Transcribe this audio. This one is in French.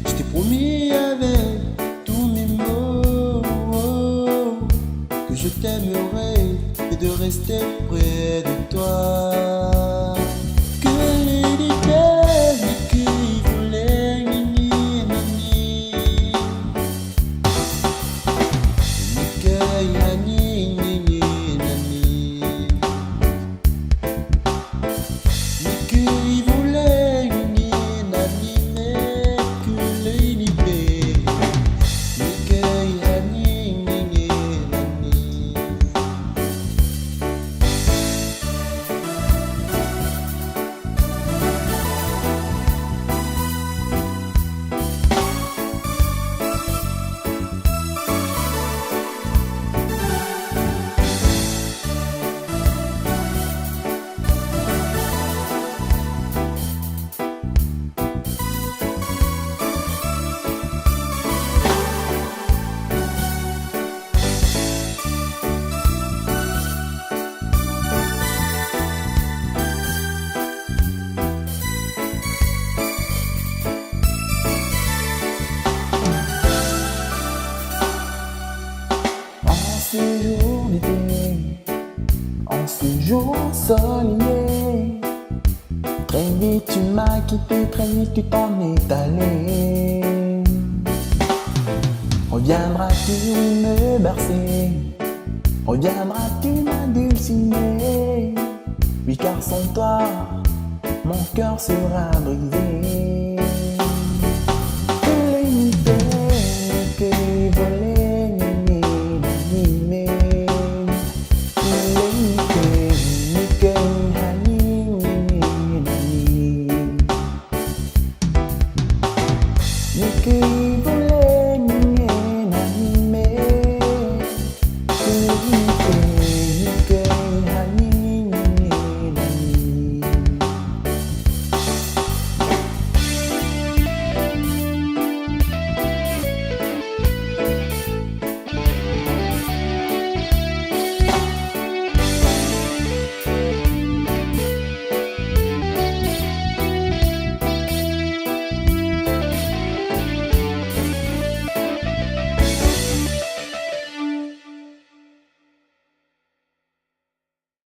Je t'ai promis avec tous mes mots que je t'aimerai et de rester près de toi. Que les libères qui voulaient nini nani, que yani nini nani, que ils voulaient nini nani, mais que les libères, que yani nini nani. Ce jour d'été, en ce jour ensoleillé, très vite tu m'as quitté, très vite tu t'en es allé. Reviendras-tu me bercer? Reviendras-tu m'adulciner? Oui, car sans toi, mon cœur sera brisé. Que les idées que volées que